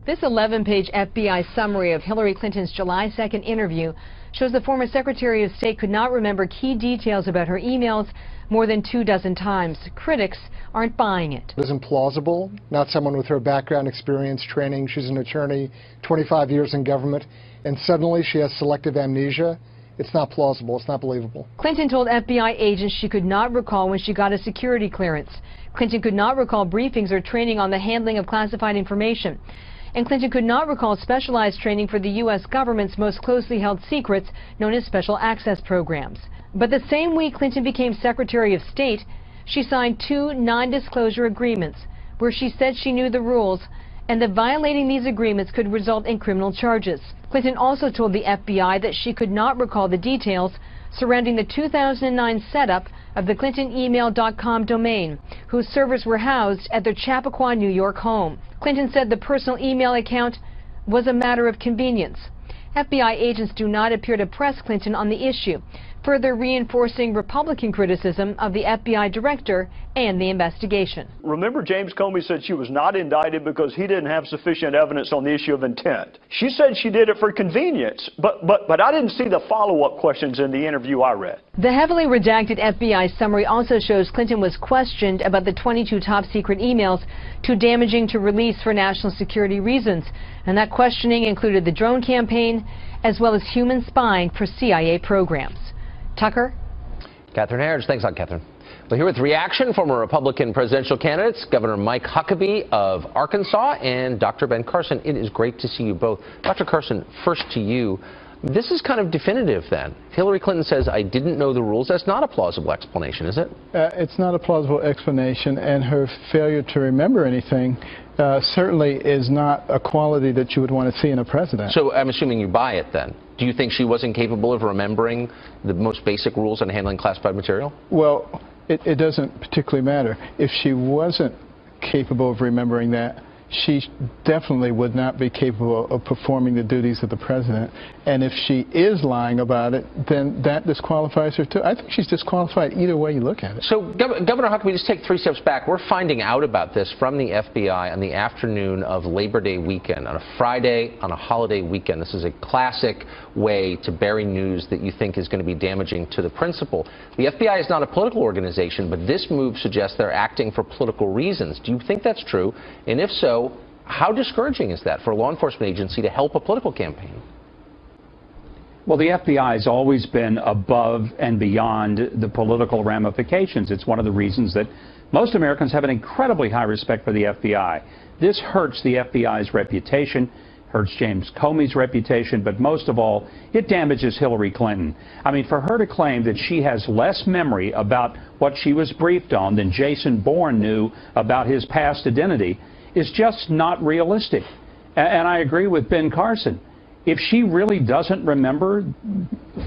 This 11-page FBI summary of Hillary Clinton's July 2nd interview shows the former Secretary of State could not remember key details about her emails more than 24 times. Critics aren't buying it. It isn't plausible. Not someone with her background, experience, training. She's an attorney, 25 years in government, and suddenly she has selective amnesia. It's not plausible. It's not believable. Clinton told FBI agents she could not recall when she got a security clearance. Clinton could not recall briefings or training on the handling of classified information. And Clinton could not recall specialized training for the U.S. government's most closely held secrets, known as special access programs. But the same week Clinton became Secretary of State, she signed 2 non-disclosure agreements where she said she knew the rules and that violating these agreements could result in criminal charges. Clinton also told the FBI that she could not recall the details surrounding the 2009 setup of the ClintonEmail.com domain, whose servers were housed at their Chappaqua, New York home. Clinton said the personal email account was a matter of convenience. FBI agents do not appear to press Clinton on the issue, further reinforcing Republican criticism of the FBI director and the investigation. Remember, James Comey said she was not indicted because he didn't have sufficient evidence on the issue of intent. She said she did it for convenience, but I didn't see the follow-up questions in the interview I read. The heavily redacted FBI summary also shows Clinton was questioned about the 22 top-secret emails too damaging to release for national security reasons, and that questioning included the drone campaign as well as human spying for CIA programs. Tucker? Catherine Harris. Thanks, Catherine. Well, here with reaction from our Republican presidential candidates, Governor Mike Huckabee of Arkansas and Dr. Ben Carson. It is great to see you both. Dr. Carson, first to you. This is kind of definitive then. Hillary Clinton says, I didn't know the rules. That's not a plausible explanation, is it? It's not a plausible explanation, and her failure to remember anything certainly is not a quality that you would want to see in a president. So I'm assuming you buy it then. Do you think she wasn't capable of remembering the most basic rules on handling classified material? Well, it doesn't particularly matter. If she wasn't capable of remembering that, she definitely would not be capable of performing the duties of the president. And if she is lying about it, then that disqualifies her too. I think she's disqualified either way you look at it. So, Governor Huckabee, just take 3 steps back. We're finding out about this from the FBI on the afternoon of Labor Day weekend, on a Friday, on a holiday weekend. This is a classic way to bury news that you think is going to be damaging to the principal. The FBI is not a political organization, but this move suggests they're acting for political reasons. Do you think that's true? And if so, how discouraging is that for a law enforcement agency to help a political campaign? Well, the FBI has always been above and beyond the political ramifications. It's one of the reasons that most Americans have an incredibly high respect for the FBI. This hurts the FBI's reputation, hurts James Comey's reputation, but most of all, it damages Hillary Clinton. I mean, for her to claim that she has less memory about what she was briefed on than Jason Bourne knew about his past identity is just not realistic. And I agree with Ben Carson. If she really doesn't remember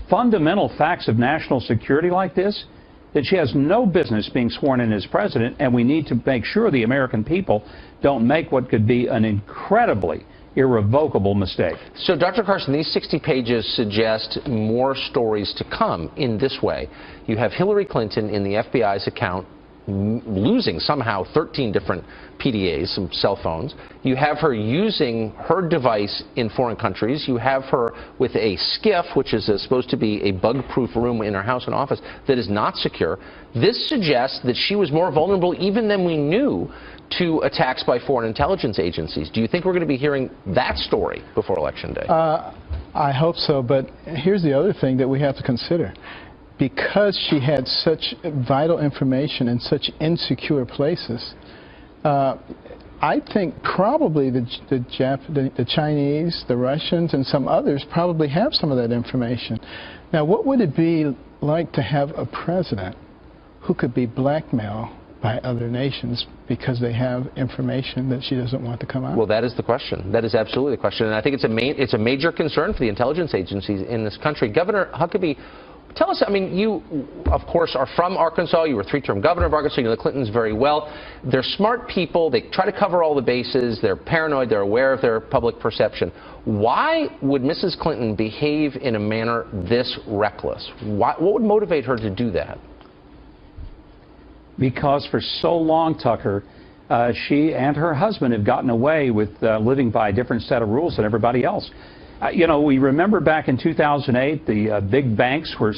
fundamental facts of national security like this, then she has no business being sworn in as president, and we need to make sure the American people don't make what could be an incredibly irrevocable mistake. So, Dr. Carson, these 60 pages suggest more stories to come in this way. You have Hillary Clinton in the FBI's account losing somehow 13 different PDAs, some cell phones. You have her using her device in foreign countries. You have her with a SCIF, which is supposed to be a bug-proof room in her house and office that is not secure. This suggests that she was more vulnerable even than we knew to attacks by foreign intelligence agencies. Do you think we're going to be hearing that story before Election Day? I hope so, but here's the other thing that we have to consider. Because she had such vital information in such insecure places, I think probably the Chinese, the Russians, and some others probably have some of that information. Now, what would it be like to have a president who could be blackmailed by other nations because they have information that she doesn't want to come out? Well, that is the question. That is absolutely the question. And I think it's a major concern for the intelligence agencies in this country. Governor Huckabee, tell us, I mean, you, of course, are from Arkansas. You were 3-term governor of Arkansas. You know the Clintons very well. They're smart people. They try to cover all the bases. They're paranoid. They're aware of their public perception. Why would Mrs. Clinton behave in a manner this reckless? What would motivate her to do that? Because for so long, Tucker, she and her husband have gotten away with living by a different set of rules than everybody else. You know, we remember back in 2008, the big banks were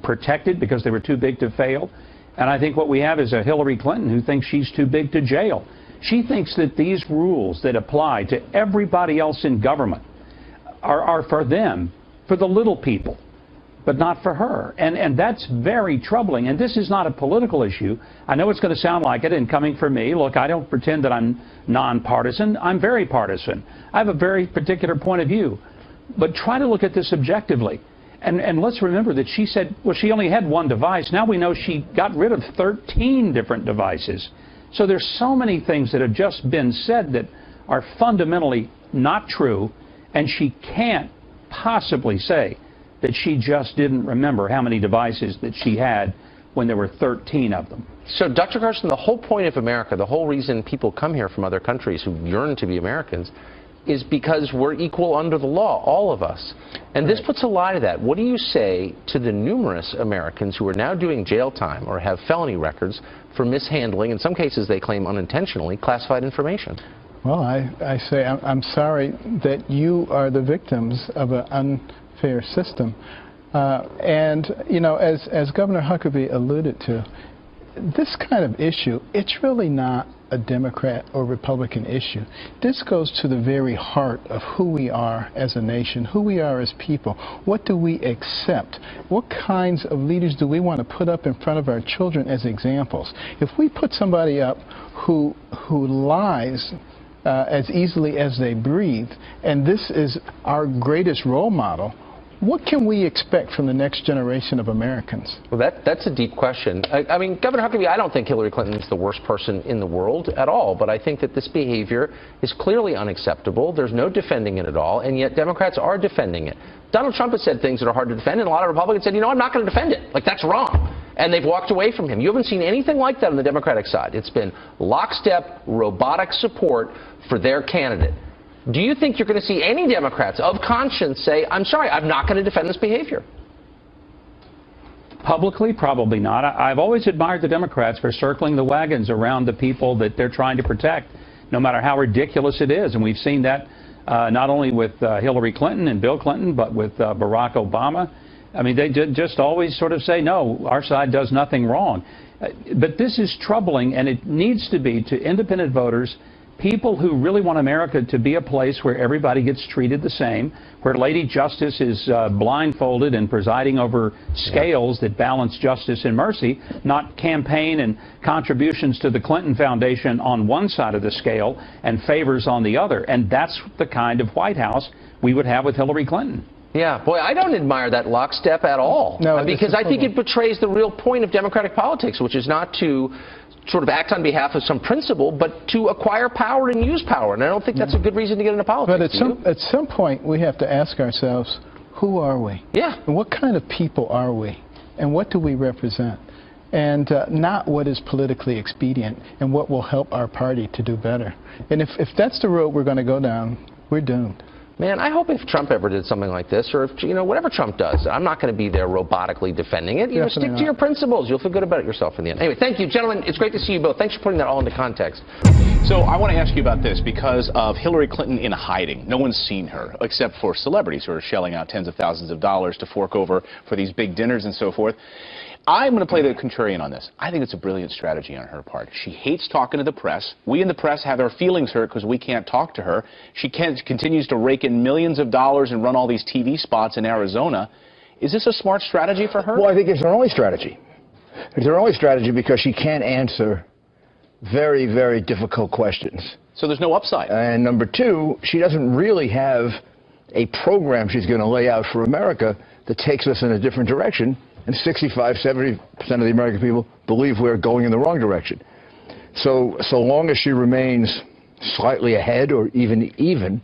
protected because they were too big to fail. And I think what we have is a Hillary Clinton who thinks she's too big to jail. She thinks that these rules that apply to everybody else in government are for them, for the little people, but not for her. And that's very troubling. And this is not a political issue. I know it's going to sound like it, and coming from me, look, I don't pretend that I'm nonpartisan. I'm very partisan. I have a very particular point of view. But try to look at this objectively. And let's remember that she said, well, she only had one device. Now we know she got rid of 13 different devices. So there's so many things that have just been said that are fundamentally not true, and she can't possibly say that she just didn't remember how many devices that she had when there were 13 of them. So, Dr. Carson, the whole point of America, the whole reason people come here from other countries who yearn to be Americans, is because we're equal under the law, all of us. And this puts a lie to that. What do you say to the numerous Americans who are now doing jail time or have felony records for mishandling, in some cases they claim unintentionally, classified information? Well, I say I'm sorry that you are the victims of an unfair system. And, you know, as Governor Huckabee alluded to, this kind of issue, it's really not a Democrat or Republican issue. This goes to the very heart of who we are as a nation, who we are as people. What do we accept? What kinds of leaders do we want to put up in front of our children as examples? If we put somebody up who lies as easily as they breathe, and this is our greatest role model, what can we expect from the next generation of Americans? Well, that's a deep question. I mean, Governor Huckabee, I don't think Hillary Clinton is the worst person in the world at all, but I think that this behavior is clearly unacceptable. There's no defending it at all, and yet Democrats are defending it. Donald Trump has said things that are hard to defend, and a lot of Republicans said, you know, I'm not going to defend it. Like, that's wrong. And they've walked away from him. You haven't seen anything like that on the Democratic side. It's been lockstep, robotic support for their candidate. Do you think you're going to see any Democrats of conscience say, I'm sorry, I'm not going to defend this behavior? Publicly, probably not. I've always admired the Democrats for circling the wagons around the people that they're trying to protect, no matter how ridiculous it is. And we've seen that not only with Hillary Clinton and Bill Clinton, but with Barack Obama. I mean, they just always sort of say, no, our side does nothing wrong. But this is troubling, and it needs to be to independent voters, people who really want America to be a place where everybody gets treated the same, where Lady Justice is blindfolded and presiding over scales that balance justice and mercy, not campaign and contributions to the Clinton Foundation on one side of the scale and favors on the other. And that's the kind of White House we would have with Hillary Clinton. Yeah, boy, I don't admire that lockstep at all. No, because I think it betrays the real point of democratic politics, which is not to sort of act on behalf of some principle, but to acquire power and use power. And I don't think that's a good reason to get into politics. But at some point, we have to ask ourselves, who are we? Yeah. And what kind of people are we? And what do we represent? And not what is politically expedient and what will help our party to do better. And if that's the road we're going to go down, we're doomed. Man, I hope if Trump ever did something like this, or if, you know, whatever Trump does, I'm not going to be there robotically defending it. You know, stick to your principles. You'll feel good about it yourself in the end. Anyway, thank you, gentlemen. It's great to see you both. Thanks for putting that all into context. So I want to ask you about this because of Hillary Clinton in hiding. No one's seen her except for celebrities who are shelling out tens of thousands of dollars to fork over for these big dinners and so forth. I'm going to play the contrarian on this. I think it's a brilliant strategy on her part. She hates talking to the press. We in the press have our feelings hurt because we can't talk to her. She continues to rake in millions of dollars and run all these TV spots in Arizona. Is this a smart strategy for her? Well, I think it's her only strategy. It's her only strategy because she can't answer very, very difficult questions. So there's no upside. And number two, she doesn't really have a program she's going to lay out for America that takes us in a different direction. And 65–70% of the American people believe we're going in the wrong direction. So long as she remains slightly ahead or even,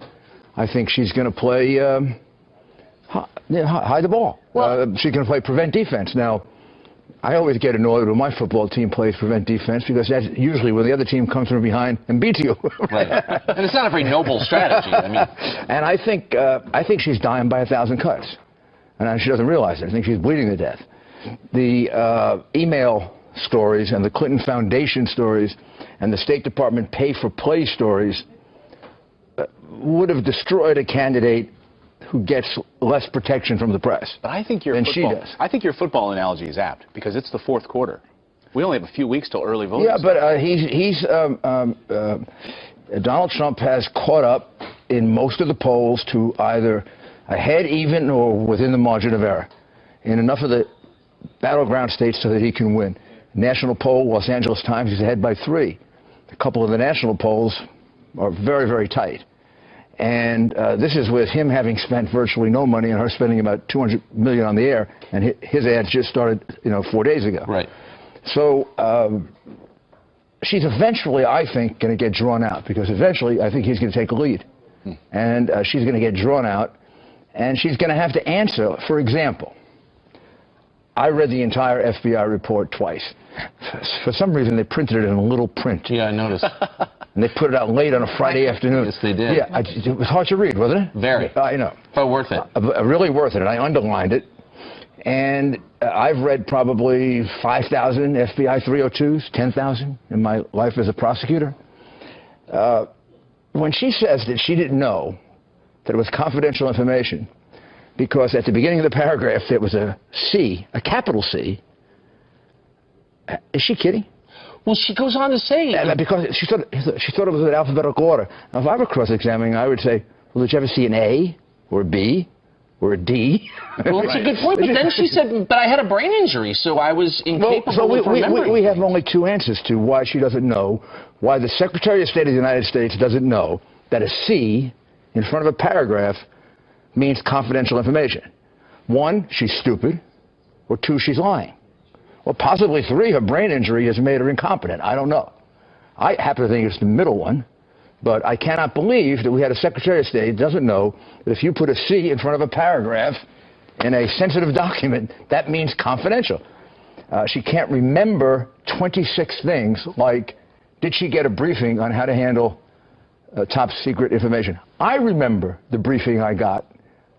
I think she's going to play hide the ball. Well, she's going to play prevent defense. Now, I always get annoyed when my football team plays prevent defense because that's usually when the other team comes from behind and beats you. Right. And it's not a very noble strategy. I mean, and I think she's dying by 1,000 cuts. And she doesn't realize it. I think she's bleeding to death. The email stories and the Clinton Foundation stories and the State Department pay-for-play stories would have destroyed a candidate who gets less protection from the press but I think your than football, she does. I think your football analogy is apt because it's the fourth quarter. We only have a few weeks till early voting. Yeah, but Donald Trump has caught up in most of the polls to either ahead, even, or within the margin of error in enough of the battleground states so that he can win. National poll, Los Angeles Times, he's ahead by 3. A couple of the national polls are very, very tight. And this is with him having spent virtually no money and her spending about $200 million on the air, and his ad just started, 4 days ago. Right. So she's eventually, I think, going to get drawn out because eventually I think he's going to take a lead. And she's going to get drawn out, and she's going to have to answer. For example, I read the entire FBI report twice. For some reason, they printed it in a little print. Yeah, I noticed. And they put it out late on a Friday afternoon. Yes, they did. Yeah, it was hard to read, wasn't it? Very. I know. But worth it. Really worth it, and I underlined it. And I've read probably 5,000 FBI 302s, 10,000 in my life as a prosecutor. When she says that she didn't know that it was confidential information because at the beginning of the paragraph there was a C, a capital C, is she kidding? Well, she goes on to say... Because she thought it was in alphabetical order. Now, if I were cross-examining, I would say, well, did you ever see an A or a B or a D? Well, that's a good point. But then she said, but I had a brain injury, so I was incapable of remembering. We have only 2 answers to why she doesn't know, why the Secretary of State of the United States doesn't know that a C in front of a paragraph means confidential information. 1, she's stupid, or 2, she's lying. Or possibly 3, her brain injury has made her incompetent. I don't know. I happen to think it's the middle one. But I cannot believe that we had a Secretary of State who doesn't know that if you put a C in front of a paragraph in a sensitive document, that means confidential. She can't remember 26 things like, did she get a briefing on how to handle top secret information? I remember the briefing I got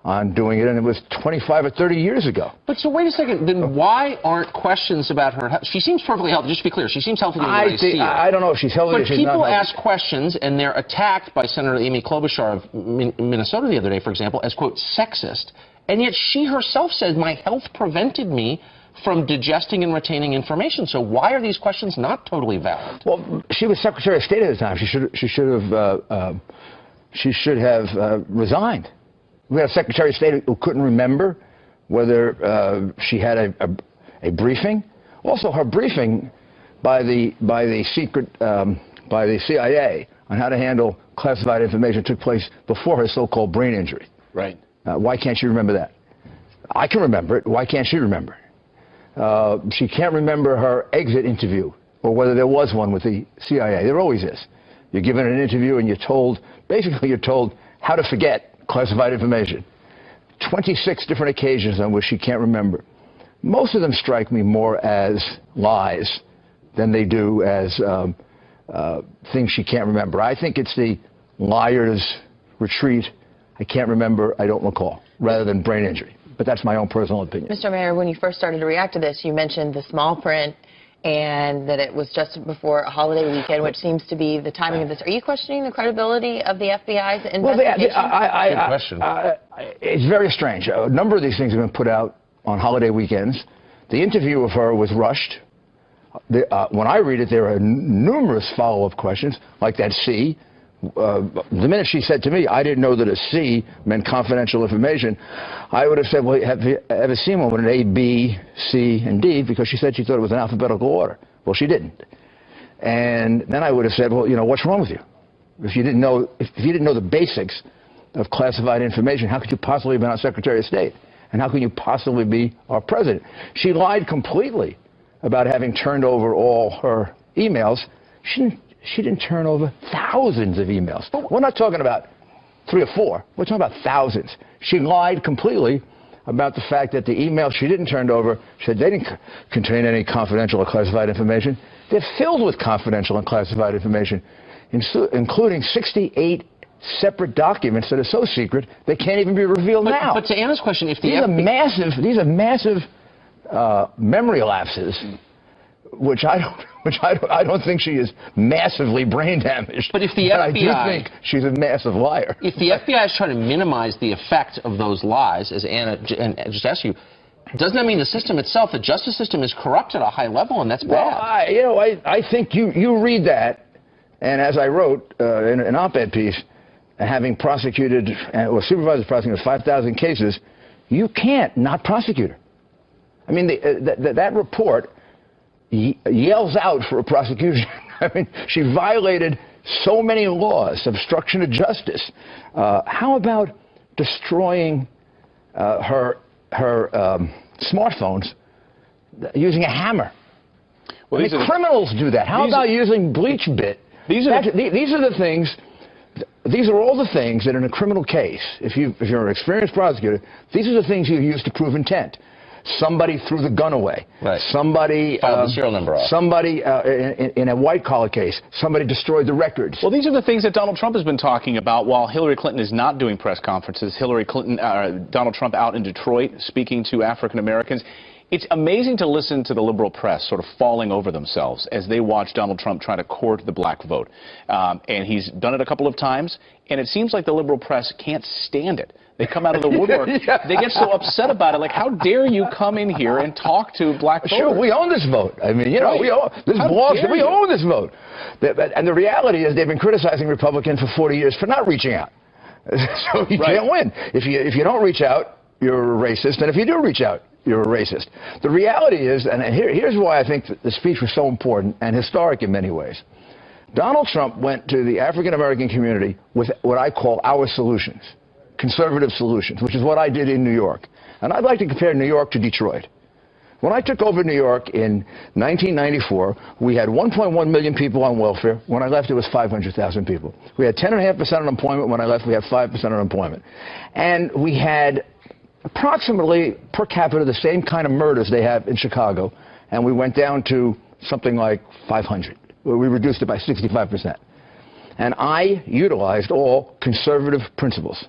on doing it, and it was 25 or 30 years ago. But so wait a second, then why aren't questions about her health? She seems perfectly healthy, just to be clear. She seems healthy when I see her. I don't know if she's healthy or she's not healthy. But people ask questions, and they're attacked by Senator Amy Klobuchar of Minnesota the other day, for example, as, quote, sexist. And yet she herself said, my health prevented me from digesting and retaining information. So why are these questions not totally valid? Well, she was Secretary of State at the time. She should have resigned. We had a Secretary of State who couldn't remember whether she had a briefing. Also, her briefing by the CIA on how to handle classified information took place before her so-called brain injury. Right. Why can't she remember that? I can remember it. Why can't she remember it? She can't remember her exit interview or whether there was one with the CIA. There always is. You're given an interview and you're told how to forget classified information. 26 different occasions on which she can't remember. Most of them strike me more as lies than they do as things she can't remember. I think it's the liar's retreat. I can't remember, I don't recall, rather than brain injury. But that's my own personal opinion. Mr. Mayor, when you first started to react to this, you mentioned the small print and that it was just before a holiday weekend, which seems to be the timing of this. Are you questioning the credibility of the FBI's investigation? Good question. It's very strange. A number of these things have been put out on holiday weekends. The interview of her was rushed. When I read it, there are numerous follow-up questions, like that C. The minute she said to me, I didn't know that a C meant confidential information, I would have said, well, have you ever seen one with an A, B, C, and D? Because she said she thought it was in alphabetical order. Well, she didn't. And then I would have said, well, what's wrong with you? If you didn't know the basics of classified information, how could you possibly have been our Secretary of State? And how can you possibly be our president? She lied completely about having turned over all her emails. She didn't turn over thousands of emails. We're not talking about 3 or 4. We're talking about thousands. She lied completely about the fact that the emails she didn't turn over, she said they didn't contain any confidential or classified information. They're filled with confidential and classified information, including 68 separate documents that are so secret they can't even be revealed now. But to Anna's question, if these are massive memory lapses which I don't think she is massively brain damaged. But if the I do FBI, think she's a massive liar. If the FBI is trying to minimize the effect of those lies, as Anna just asked you, doesn't that mean the system itself, the justice system, is corrupt at a high level, and that's bad? Well, I think you read that, and as I wrote in an op-ed piece, having prosecuted or supervised prosecuted 5,000 cases, you can't not prosecute her. I mean, that report yells out for a prosecution. I mean, she violated so many laws, obstruction of justice. How about destroying her smartphones using a hammer? Well, criminals do that. How about using bleach bit? These are the things. These are all the things that in a criminal case, if you're an experienced prosecutor, these are the things you use to prove intent. Somebody threw the gun away. Right. Somebody filed the serial number off. Somebody in a white-collar case, somebody destroyed the records. Well, these are the things that Donald Trump has been talking about while Hillary Clinton is not doing press conferences. Donald Trump out in Detroit speaking to African Americans. It's amazing to listen to the liberal press sort of falling over themselves as they watch Donald Trump try to court the black vote. And he's done it a couple of times, and it seems like the liberal press can't stand it. They come out of the woodwork. Yeah. They get so upset about it. Like, how dare you come in here and talk to black voters? Sure, we own this vote. I mean, you know, we own this vote. And the reality is they've been criticizing Republicans for 40 years for not reaching out. So you can't win. If you don't reach out, you're a racist. And if you do reach out, you're a racist. The reality is, and here's why I think the speech was so important and historic in many ways. Donald Trump went to the African American community with what I call our solutions. Conservative solutions, which is what I did in New York. And I'd like to compare New York to Detroit. When I took over New York in 1994, we had 1.1 million people on welfare. When I left, it was 500,000 people. We had 10.5% unemployment. When I left, we had 5% unemployment. And we had approximately, per capita, the same kind of murders they have in Chicago. And we went down to something like 500. We reduced it by 65%. And I utilized all conservative principles.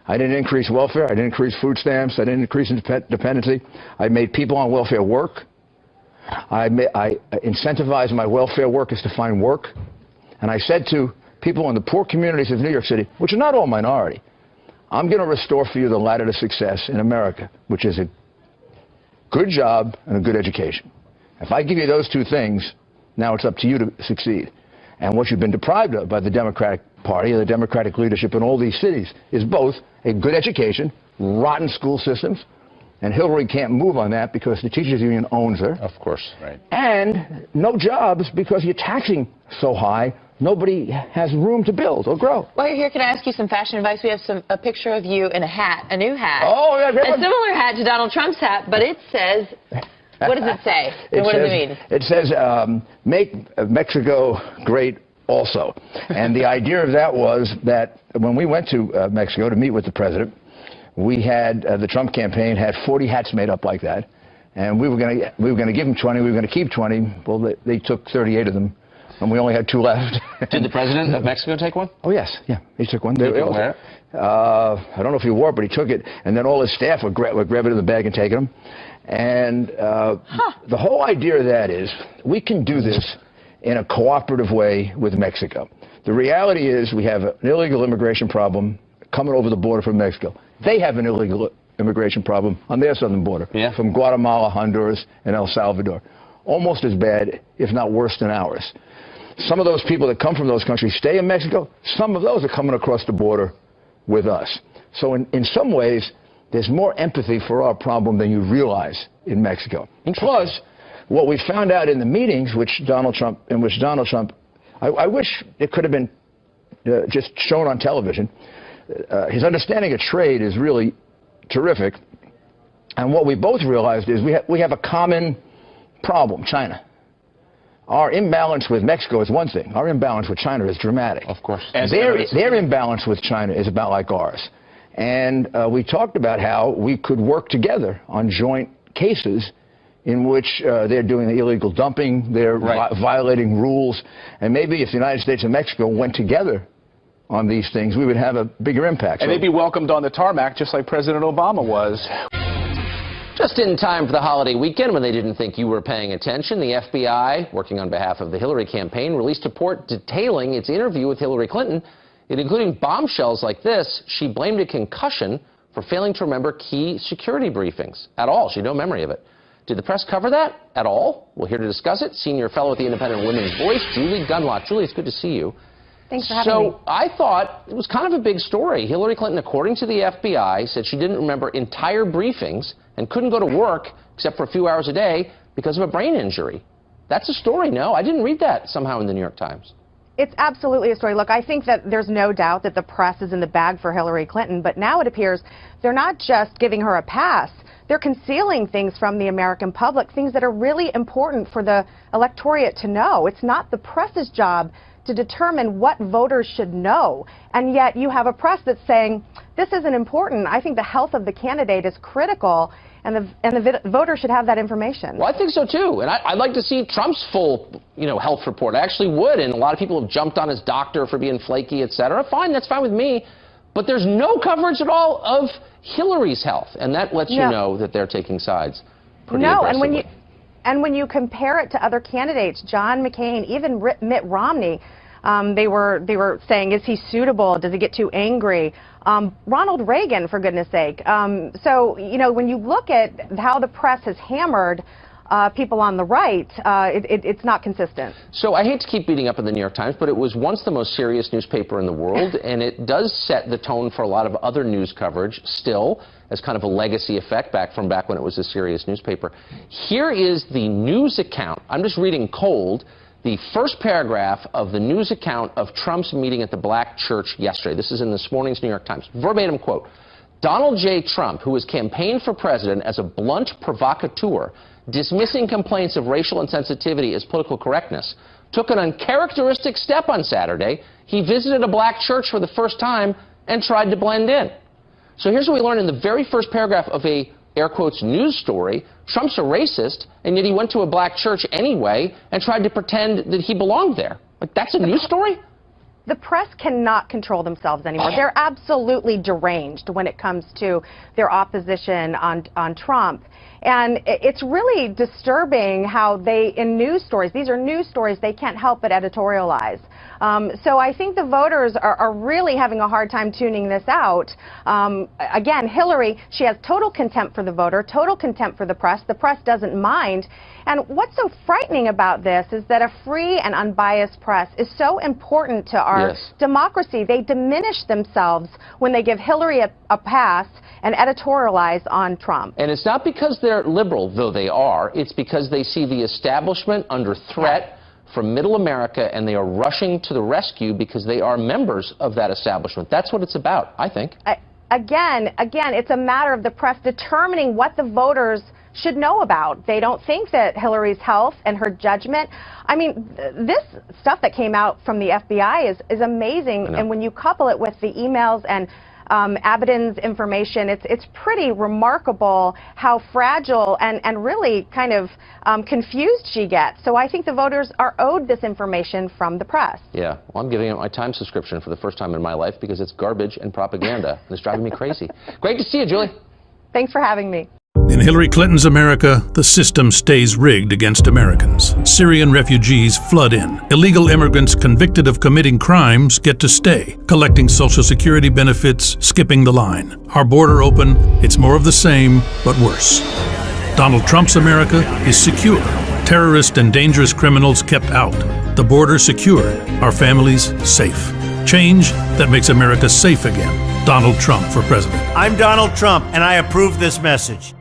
I didn't increase welfare. I didn't increase food stamps. I didn't increase dependency. I made people on welfare work. I incentivized my welfare workers to find work. And I said to people in the poor communities of New York City, which are not all minority, I'm going to restore for you the ladder to success in America, which is a good job and a good education. If I give you those two things, now it's up to you to succeed. And what you've been deprived of by the Democratic Party and the Democratic leadership in all these cities is both a good education, rotten school systems, and Hillary can't move on that because the teachers union owns her. Of course, right. And no jobs because you're taxing so high, nobody has room to build or grow. While you're here, can I ask you some fashion advice? We have a picture of you in a hat, a new hat. Oh, yeah, a similar hat to Donald Trump's hat, but it says, what does it say? What does it mean? It says, make Mexico great also. And the idea of that was that when we went to Mexico to meet with the president, we had, the Trump campaign had 40 hats made up like that. And we were going to give them 20, we were going to keep 20. Well, they took 38 of them. And we only had 2 left. Did the president of Mexico take one? Oh, yes. Yeah, he took one. Did he wear it? I don't know if he wore it, but he took it. And then all his staff would grab it in the bag and take them. And the whole idea of that is we can do this in a cooperative way with Mexico. The reality is we have an illegal immigration problem coming over the border from Mexico. They have an illegal immigration problem on their southern border from Guatemala, Honduras, and El Salvador. Almost as bad, if not worse than ours. Some of those people that come from those countries stay in Mexico. Some of those are coming across the border with us. So in some ways, there's more empathy for our problem than you realize in Mexico. Plus, what we found out in the meetings in which Donald Trump, I wish it could have been just shown on television. His understanding of trade is really terrific. And what we both realized is we have a common problem, China. Our imbalance with Mexico is one thing. Our imbalance with China is dramatic. Of course. And their imbalance with China is about like ours. And we talked about how we could work together on joint cases in which they're doing the illegal dumping, they're violating rules. And maybe if the United States and Mexico went together on these things, we would have a bigger impact. And they'd be welcomed on the tarmac just like President Obama was. Just in time for the holiday weekend when they didn't think you were paying attention, the FBI, working on behalf of the Hillary campaign, released a report detailing its interview with Hillary Clinton. It including bombshells like this. She blamed a concussion for failing to remember key security briefings at all. She had no memory of it. Did the press cover that at all? Well, here to discuss it, senior fellow at the Independent Women's Voice, Julie Gunlock. Julie, it's good to see you. Thanks for having me. So I thought it was kind of a big story. Hillary Clinton, according to the FBI, said she didn't remember entire briefings and couldn't go to work except for a few hours a day because of a brain injury. That's a story, no? I didn't read that somehow in the New York Times. It's absolutely a story. Look, I think that there's no doubt that the press is in the bag for Hillary Clinton, but now it appears they're not just giving her a pass. They're concealing things from the American public, things that are really important for the electorate to know. It's not the press's job to determine what voters should know. And yet you have a press that's saying, this isn't important. I think the health of the candidate is critical, and the voter should have that information. Well, I think so, too. And I'd like to see Trump's full, health report. I actually would. And a lot of people have jumped on his doctor for being flaky, et cetera. Fine, that's fine with me. But there's no coverage at all of Hillary's health. And that lets you know that they're taking sides pretty aggressively. And when you compare it to other candidates, John McCain, even Mitt Romney, they were saying, is he suitable? Does he get too angry? Ronald Reagan, for goodness sake. So, when you look at how the press has hammered people on the right, it's not consistent. So I hate to keep beating up on the New York Times, but it was once the most serious newspaper in the world, and it does set the tone for a lot of other news coverage still, as kind of a legacy effect back when it was a serious newspaper. Here is the news account. I'm just reading cold. The first paragraph of the news account of Trump's meeting at the Black Church yesterday. This is in this morning's New York Times. Verbatim quote, Donald J. Trump, who has campaigned for president as a blunt provocateur, dismissing complaints of racial insensitivity as political correctness, took an uncharacteristic step on Saturday. He visited a black church for the first time and tried to blend in. So here's what we learn in the very first paragraph of a, air quotes, news story. Trump's a racist, and yet he went to a black church anyway and tried to pretend that he belonged there. Like, that's a news story? The press cannot control themselves anymore. They're absolutely deranged when it comes to their opposition on Trump. And it's really disturbing how they, in news stories, these are news stories, they can't help but editorialize. So I think the voters are really having a hard time tuning this out. Again, Hillary, she has total contempt for the voter, total contempt for the press. The press doesn't mind. And what's so frightening about this is that a free and unbiased press is so important to our democracy. They diminish themselves when they give Hillary a pass and editorialize on Trump. And it's not because they're liberal, though they are. It's because they see the establishment under threat from middle America, and they are rushing to the rescue because they are members of that establishment. That's what it's about, I think. Again, it's a matter of the press determining what the voters should know about. They don't think that Hillary's health and her judgment. I mean, this stuff that came out from the FBI is amazing. And when you couple it with the emails and Abedin's information, it's pretty remarkable how fragile and really kind of confused she gets. So I think the voters are owed this information from the press. Yeah, well, I'm giving up my Time subscription for the first time in my life because it's garbage and propaganda. It's driving me crazy. Great to see you, Julie. Thanks for having me. In Hillary Clinton's America, the system stays rigged against Americans. Syrian refugees flood in. Illegal immigrants convicted of committing crimes get to stay, collecting Social Security benefits, skipping the line. Our border open, it's more of the same, but worse. Donald Trump's America is secure. Terrorists and dangerous criminals kept out. The border secure. Our families safe. Change that makes America safe again. Donald Trump for president. I'm Donald Trump, and I approve this message.